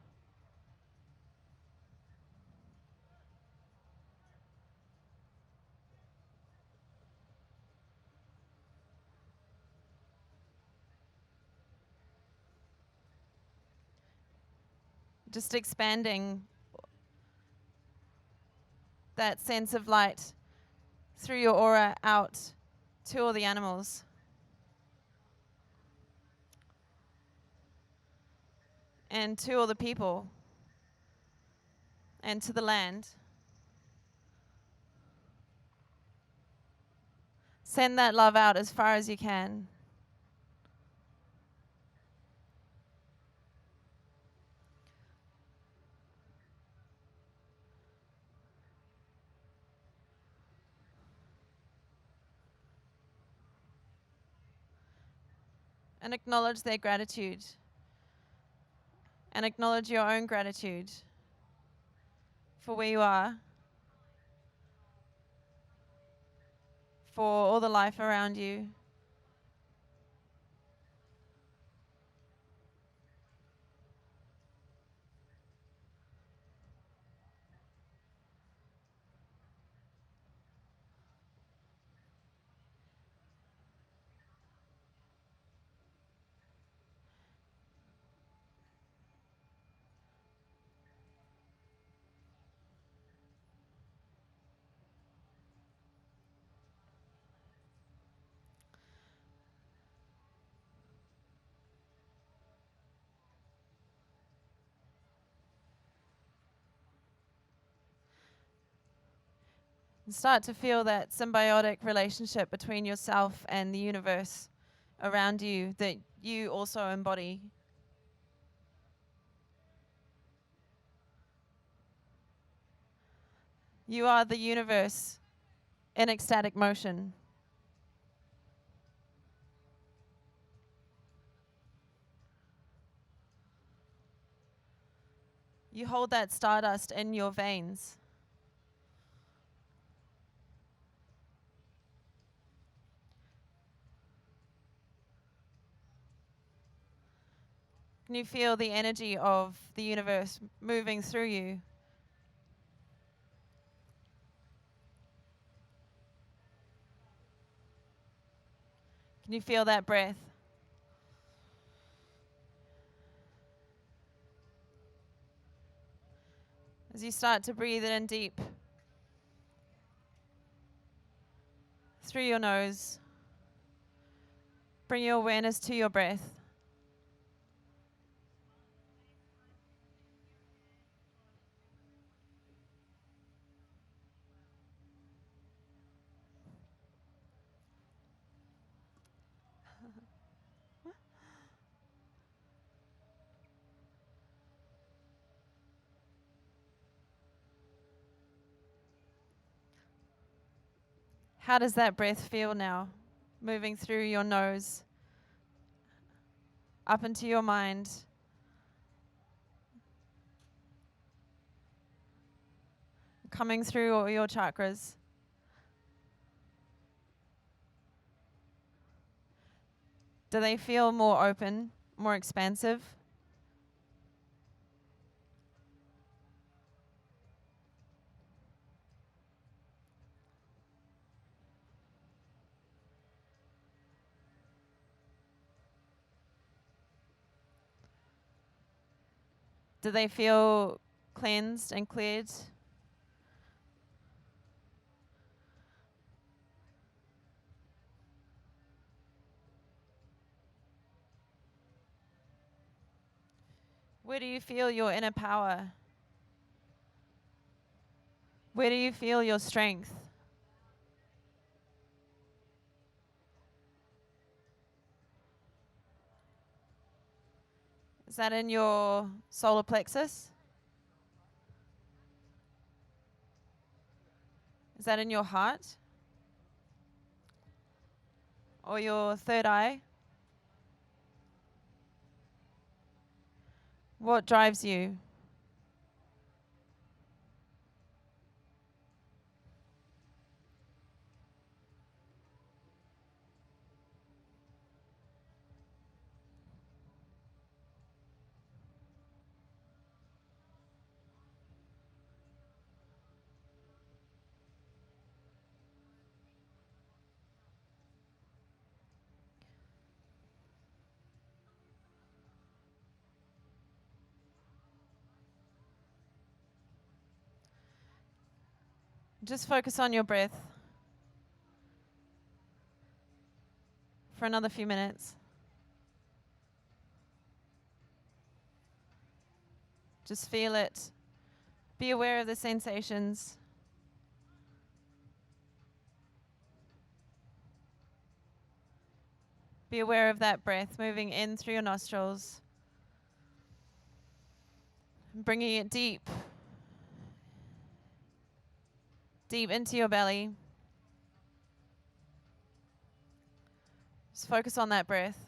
Just expanding that sense of light through your aura out to all the animals. And to all the people. And to the land. Send that love out as far as you can. And acknowledge their gratitude. And acknowledge your own gratitude for where you are, for all the life around you. Start to feel that symbiotic relationship between yourself and the universe around you that you also embody. You are the universe in ecstatic motion. You hold that stardust in your veins. Can you feel the energy of the universe moving through you? Can you feel that breath? As you start to breathe it in deep through your nose, bring your awareness to your breath. How does that breath feel now? Moving through your nose, up into your mind, coming through all your chakras. Do they feel more open, more expansive? Do they feel cleansed and cleared? Where do you feel your inner power? Where do you feel your strength? Is that in your solar plexus? Is that in your heart? Or your third eye? What drives you? Just focus on your breath for another few minutes. Just feel it. Be aware of the sensations. Be aware of that breath moving in through your nostrils, bringing it deep, deep into your belly. Just focus on that breath.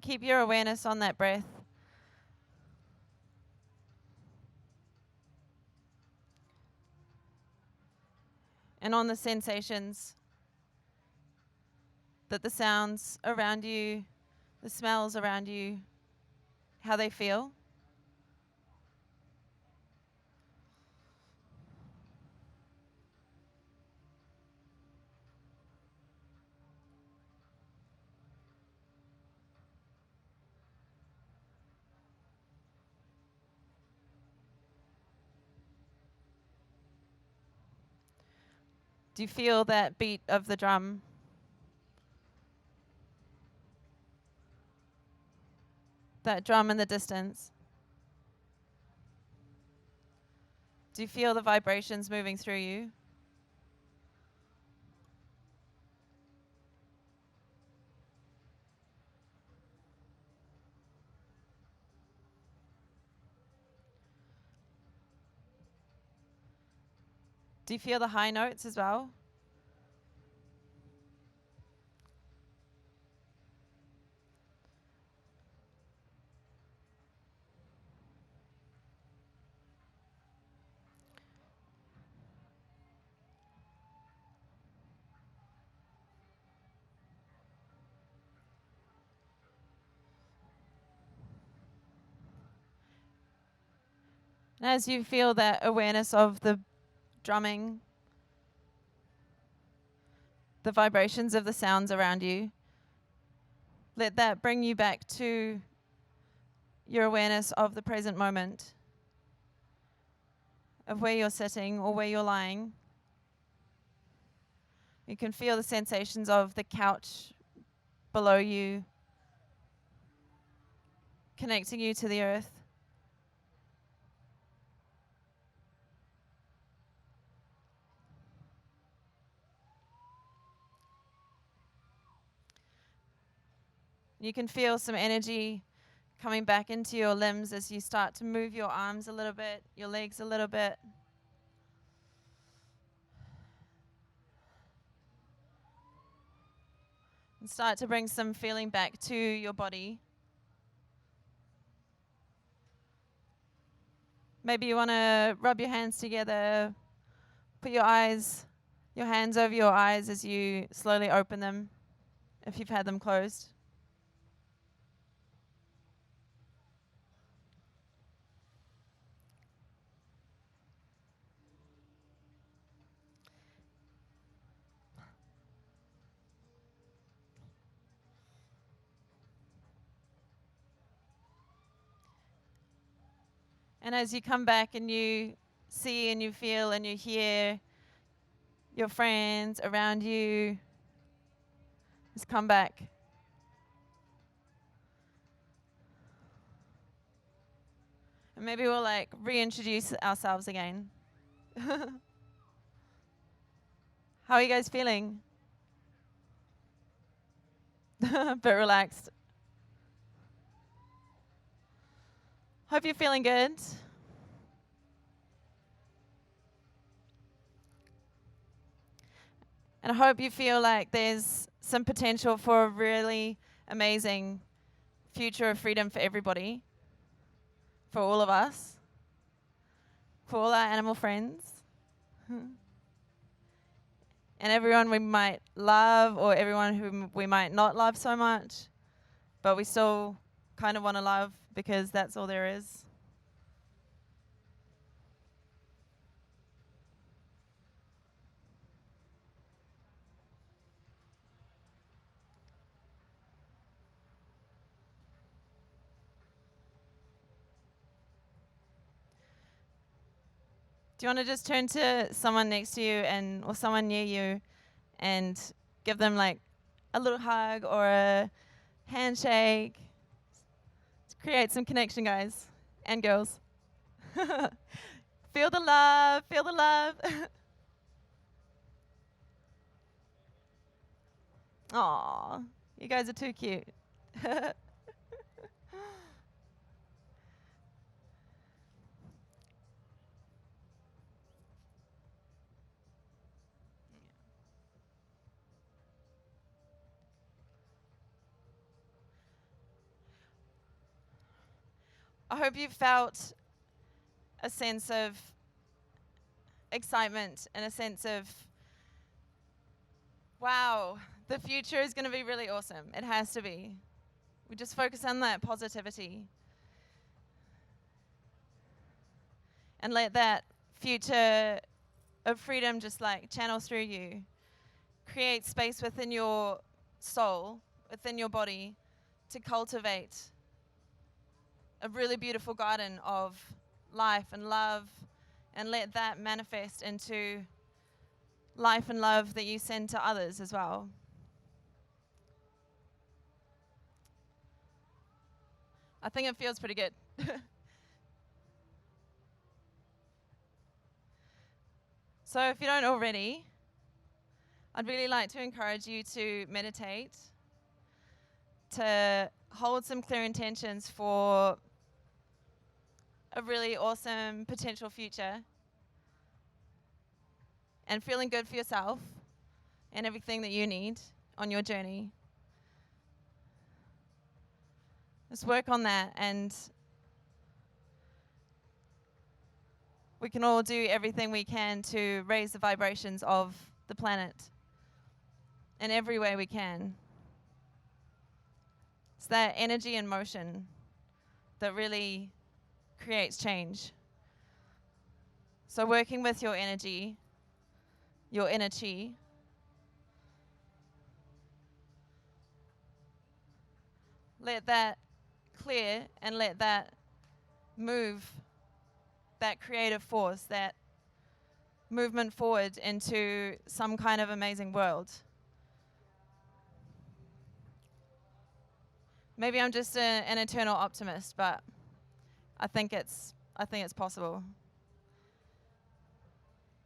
Keep your awareness on that breath. And on the sensations that the sounds around you, the smells around you, how they feel. Do you feel that beat of the drum? That drum in the distance? Do you feel the vibrations moving through you? Do you feel the high notes as well? And as you feel that awareness of the drumming, the vibrations of the sounds around you, let that bring you back to your awareness of the present moment, of where you're sitting or where you're lying. You can feel the sensations of the couch below you, connecting you to the earth. You can feel some energy coming back into your limbs as you start to move your arms a little bit, your legs a little bit. And start to bring some feeling back to your body. Maybe you want to rub your hands together, put your hands over your eyes as you slowly open them, if you've had them closed. And as you come back and you see and you feel and you hear your friends around you, just come back. And maybe we'll reintroduce ourselves again. How are you guys feeling? Bit relaxed. Hope you're feeling good. And I hope you feel like there's some potential for a really amazing future of freedom for everybody, for all of us, for all our animal friends, and everyone we might love or everyone whom we might not love so much, but we still kind of want to love because that's all there is. Do you want to just turn to someone next to you or someone near you and give them like a little hug or a handshake? Create some connection, guys and girls. Feel the love, feel the love. Aw, you guys are too cute. I hope you felt a sense of excitement and a sense of, wow, the future is going to be really awesome. It has to be. We just focus on that positivity and let that future of freedom just like channel through you. Create space within your soul, within your body, to cultivate a really beautiful garden of life and love, and let that manifest into life and love that you send to others as well. I think it feels pretty good. So if you don't already, I'd really like to encourage you to meditate, to hold some clear intentions for a really awesome potential future, and feeling good for yourself and everything that you need on your journey. Let's work on that, and we can all do everything we can to raise the vibrations of the planet in every way we can. It's that energy and motion that really creates change. So working with your energy, your inner chi, let that clear and let that move, that creative force, that movement forward into some kind of amazing world. Maybe I'm just an eternal optimist, but I think it's possible.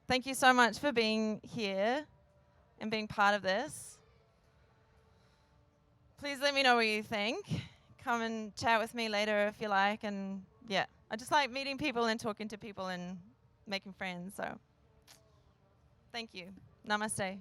Thank you so much for being here and being part of this. Please let me know what you think. Come and chat with me later if you like. And yeah, I just like meeting people and talking to people and making friends. So thank you. Namaste.